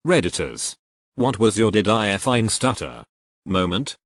Redditors. What was your did I find stutter moment?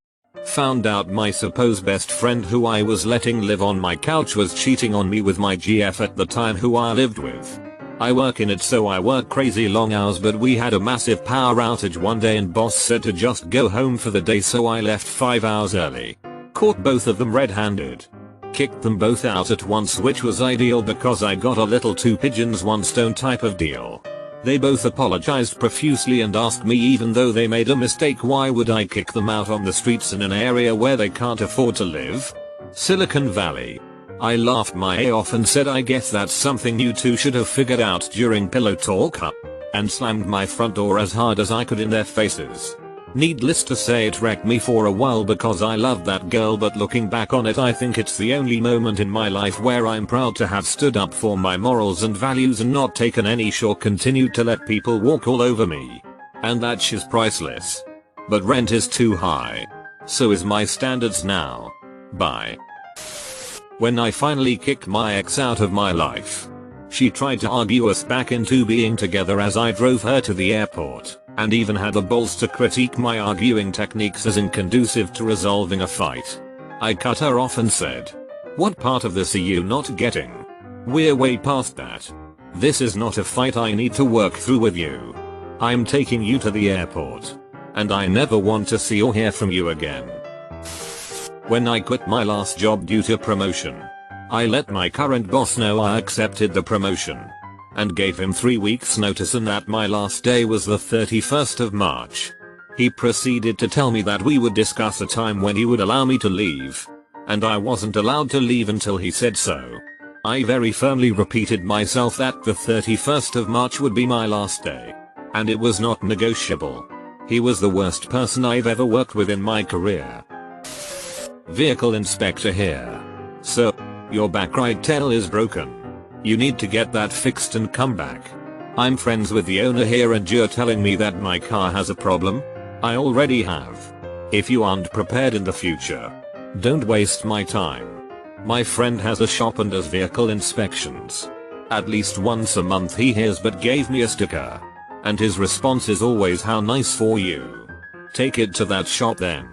Found out my supposed best friend who I was letting live on my couch was cheating on me with my GF at the time who I lived with. I work in it, so I work crazy long hours, but we had a massive power outage one day and boss said to just go home for the day, so I left 5 hours early. Caught both of them red-handed. Kicked them both out at once, which was ideal because I got a little two pigeons one stone type of deal. They both apologized profusely and asked me, even though they made a mistake, why would I kick them out on the streets in an area where they can't afford to live? Silicon Valley. I laughed my A off and said I guess that's something you two should have figured out during pillow talk, and slammed my front door as hard as I could in their faces. Needless to say, it wrecked me for a while because I loved that girl, but looking back on it I think it's the only moment in my life where I'm proud to have stood up for my morals and values and not taken any short, continued to let people walk all over me. And that shit's priceless. But rent is too high. So is my standards now. Bye. When I finally kicked my ex out of my life, she tried to argue us back into being together as I drove her to the airport, and even had the balls to critique my arguing techniques as inconducive to resolving a fight. I cut her off and said, "What part of this are you not getting? We're way past that. This is not a fight I need to work through with you. I'm taking you to the airport, and I never want to see or hear from you again." When I quit my last job due to promotion, I let my current boss know I accepted the promotion, and gave him 3 weeks notice, and that my last day was the 31st of March. He proceeded to tell me that we would discuss a time when he would allow me to leave, and I wasn't allowed to leave until he said so. I very firmly repeated myself that the 31st of March would be my last day, and it was not negotiable. He was the worst person I've ever worked with in my career. Vehicle inspector here. So, your back right tail is broken. You need to get that fixed and come back. I'm friends with the owner here and you're telling me that my car has a problem? I already have. If you aren't prepared in the future, don't waste my time. My friend has a shop and does vehicle inspections. At least once a month he hears, but gave me a sticker. And his response is always, "How nice for you. Take it to that shop then."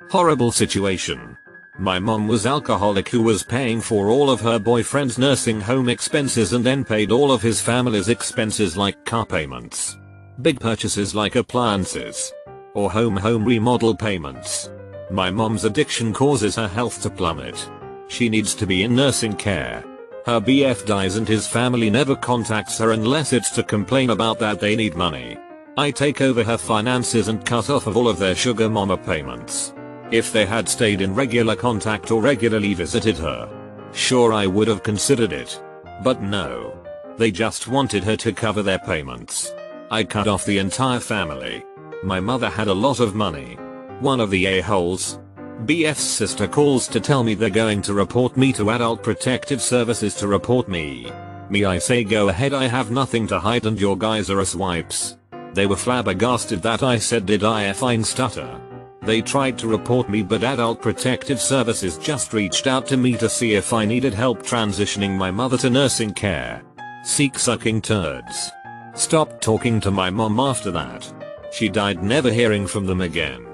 Horrible situation. My mom was alcoholic who was paying for all of her boyfriend's nursing home expenses and then paid all of his family's expenses like car payments, big purchases like appliances, or home remodel payments. My mom's addiction causes her health to plummet. She needs to be in nursing care. Her BF dies and his family never contacts her unless it's to complain about that they need money. I take over her finances and cut off of all of their sugar mama payments. If they had stayed in regular contact or regularly visited her, sure I would have considered it. But no. They just wanted her to cover their payments. I cut off the entire family. My mother had a lot of money. One of the a-holes, BF's sister, calls to tell me they're going to report me to Adult Protective Services to report me. I say go ahead, I have nothing to hide and your guys are swipes. They were flabbergasted that I said did I find stutter. They tried to report me, but Adult Protective Services just reached out to me to see if I needed help transitioning my mother to nursing care. Seek sucking turds. Stopped talking to my mom after that. She died, never hearing from them again.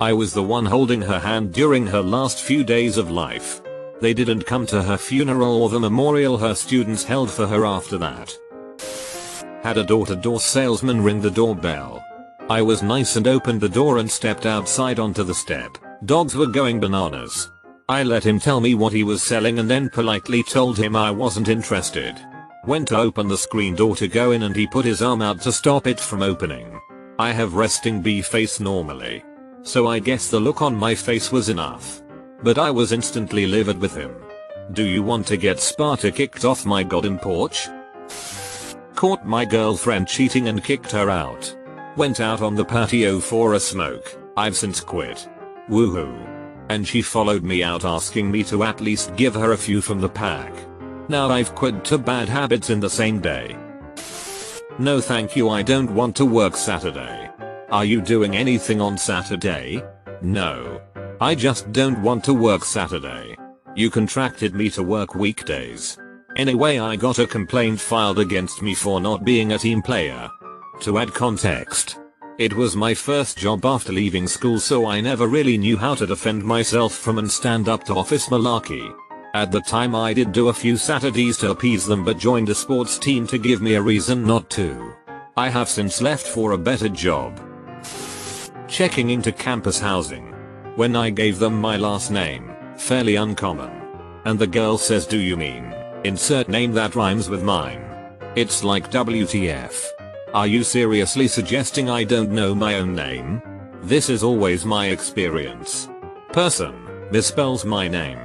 I was the one holding her hand during her last few days of life. They didn't come to her funeral or the memorial her students held for her after that. Had a door-to-door salesman ring the doorbell. I was nice and opened the door and stepped outside onto the step. Dogs were going bananas. I let him tell me what he was selling and then politely told him I wasn't interested. Went to open the screen door to go in and he put his arm out to stop it from opening. I have resting B face normally, so I guess the look on my face was enough. But I was instantly livid with him. Do you want to get Sparta kicked off my goddamn porch? Caught my girlfriend cheating and kicked her out. Went out on the patio for a smoke. I've since quit. Woohoo. And she followed me out asking me to at least give her a few from the pack. Now I've quit 2 bad habits in the same day. No thank you, I don't want to work Saturday. Are you doing anything on Saturday? No. I just don't want to work Saturday. You contracted me to work weekdays. Anyway, I got a complaint filed against me for not being a team player. To add context, it was my first job after leaving school, so I never really knew how to defend myself from and stand up to office malarkey. At the time I did do a few Saturdays to appease them, but joined a sports team to give me a reason not to. I have since left for a better job. Checking into campus housing. When I gave them my last name, fairly uncommon. And the girl says, "Do you mean insert name that rhymes with mine?" It's like, WTF. Are you seriously suggesting I don't know my own name? This is always my experience. Person misspells my name.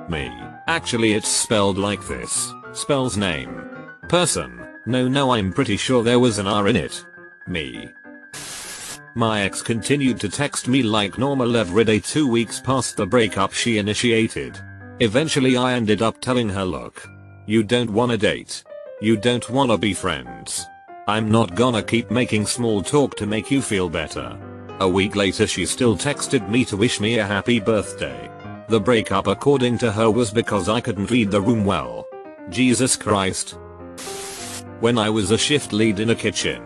Me. Actually it's spelled like this. Spells name. Person. No, I'm pretty sure there was an R in it. Me. My ex continued to text me like normal every day 2 weeks past the breakup she initiated. Eventually I ended up telling her, look, you don't wanna date. You don't wanna be friends. I'm not gonna keep making small talk to make you feel better. A week later she still texted me to wish me a happy birthday. The breakup according to her was because I couldn't read the room well. Jesus Christ. When I was a shift lead in a kitchen,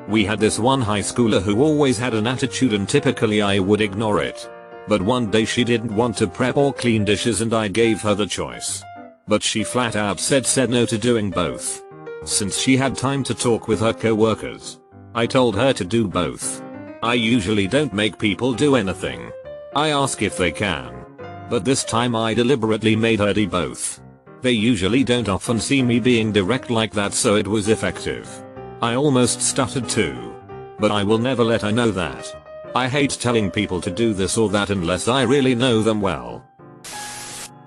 we had this one high schooler who always had an attitude and typically I would ignore it. But one day she didn't want to prep or clean dishes and I gave her the choice. But she flat out said no to doing both. Since she had time to talk with her co-workers, I told her to do both. I usually don't make people do anything. I ask if they can. But this time I deliberately made her do both. They usually don't often see me being direct like that, so it was effective. I almost stuttered too. But I will never let her know that. I hate telling people to do this or that unless I really know them well.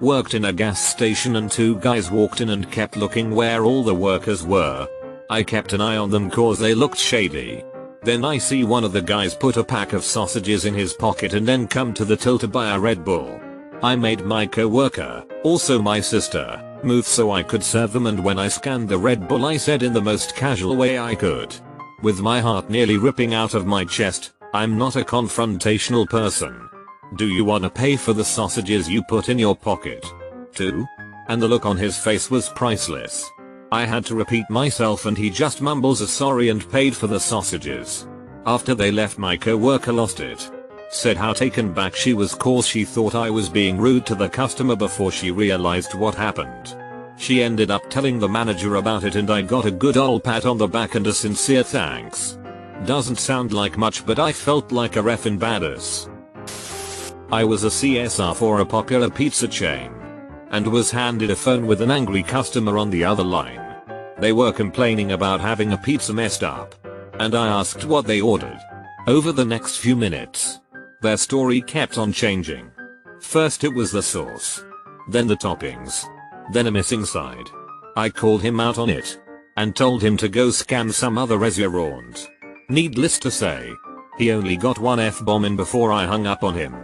Worked in a gas station and 2 guys walked in and kept looking where all the workers were. I kept an eye on them cause they looked shady. Then I see one of the guys put a pack of sausages in his pocket and then come to the till to buy a Red Bull. I made my co-worker, also my sister, move so I could serve them, and when I scanned the Red Bull I said in the most casual way I could, with my heart nearly ripping out of my chest, I'm not a confrontational person. Do you wanna pay for the sausages you put in your pocket? Too? And the look on his face was priceless. I had to repeat myself and he just mumbles a sorry and paid for the sausages. After they left my co-worker lost it. Said how taken back she was cause she thought I was being rude to the customer before she realized what happened. She ended up telling the manager about it and I got a good old pat on the back and a sincere thanks. Doesn't sound like much, but I felt like a reffin' badass. I was a CSR for a popular pizza chain and was handed a phone with an angry customer on the other line. They were complaining about having a pizza messed up, and I asked what they ordered. Over the next few minutes, their story kept on changing. First it was the sauce, then the toppings, then a missing side. I called him out on it and told him to go scam some other restaurant. Needless to say, he only got one F-bomb in before I hung up on him.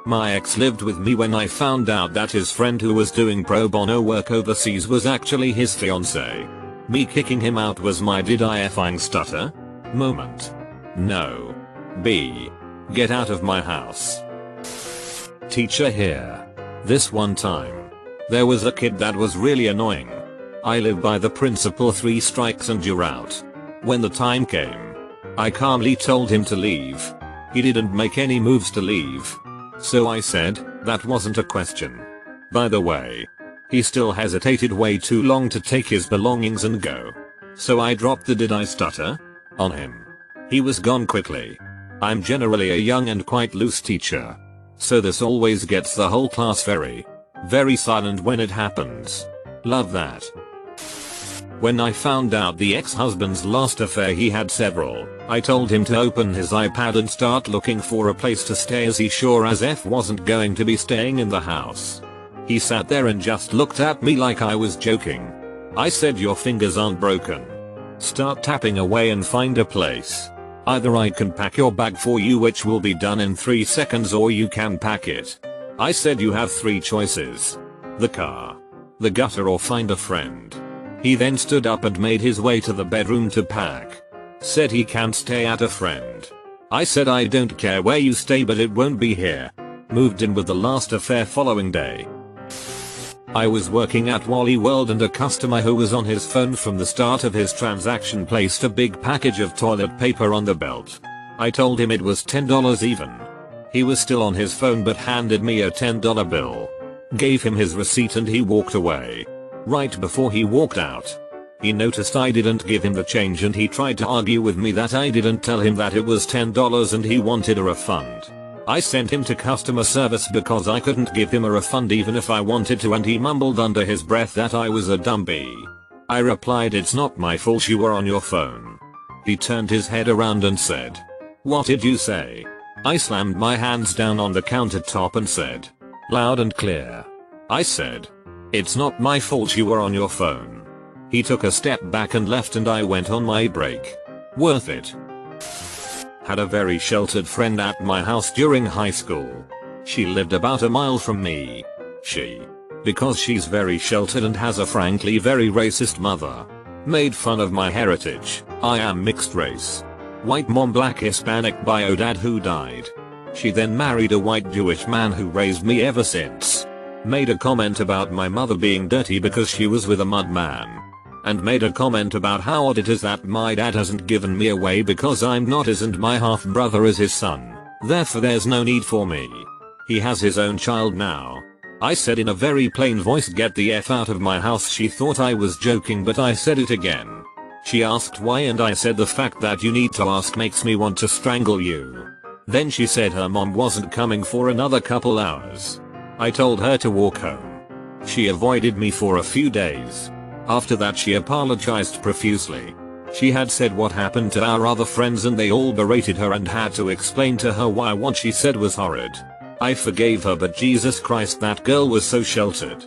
My ex lived with me when I found out that his friend who was doing pro bono work overseas was actually his fiance. Me kicking him out was my did I effing stutter moment. No. B. Get out of my house. Teacher here. This one time, there was a kid that was really annoying. I live by the principle 3 strikes and you're out. When the time came, I calmly told him to leave. He didn't make any moves to leave. So I said, that wasn't a question. By the way, he still hesitated way too long to take his belongings and go. So I dropped the did I stutter on him. He was gone quickly. I'm generally a young and quite loose teacher, so this always gets the whole class very silent when it happens. Love that. When I found out the ex-husband's last affair, he had several, I told him to open his iPad and start looking for a place to stay, as he sure as F wasn't going to be staying in the house. He sat there and just looked at me like I was joking. I said, your fingers aren't broken. Start tapping away and find a place. Either I can pack your bag for you, which will be done in 3 seconds, or you can pack it. I said, you have 3 choices. The car, the gutter, or find a friend. He then stood up and made his way to the bedroom to pack. Said he can't stay at a friend. I said, I don't care where you stay, but it won't be here. Moved in with the last affair following day. I was working at Wally World and a customer who was on his phone from the start of his transaction placed a big package of toilet paper on the belt. I told him it was $10 even. He was still on his phone but handed me a $10 bill. Gave him his receipt and he walked away. Right before he walked out, he noticed I didn't give him the change and he tried to argue with me that I didn't tell him that it was $10 and he wanted a refund. I sent him to customer service because I couldn't give him a refund even if I wanted to, and he mumbled under his breath that I was a dumbie. I replied, "It's not my fault, you were on your phone." He turned his head around and said, "What did you say?" I slammed my hands down on the countertop and said, loud and clear, I said, "It's not my fault, you were on your phone." He took a step back and left and I went on my break. Worth it. Had a very sheltered friend at my house during high school. She lived about a mile from me. Because she's very sheltered and has a frankly very racist mother, made fun of my heritage. I am mixed race. White mom, black Hispanic bio dad who died. She then married a white Jewish man who raised me ever since. Made a comment about my mother being dirty because she was with a mud man. And made a comment about how odd it is that my dad hasn't given me away because I'm not his and my half brother is his son. Therefore there's no need for me. He has his own child now. I said in a very plain voice, "Get the F out of my house." She thought I was joking but I said it again. She asked why and I said, "The fact that you need to ask makes me want to strangle you." Then she said her mom wasn't coming for another couple hours. I told her to walk home. She avoided me for a few days. After that she apologized profusely. She had said what happened to our other friends and they all berated her and had to explain to her why what she said was horrid. I forgave her, but Jesus Christ, that girl was so sheltered.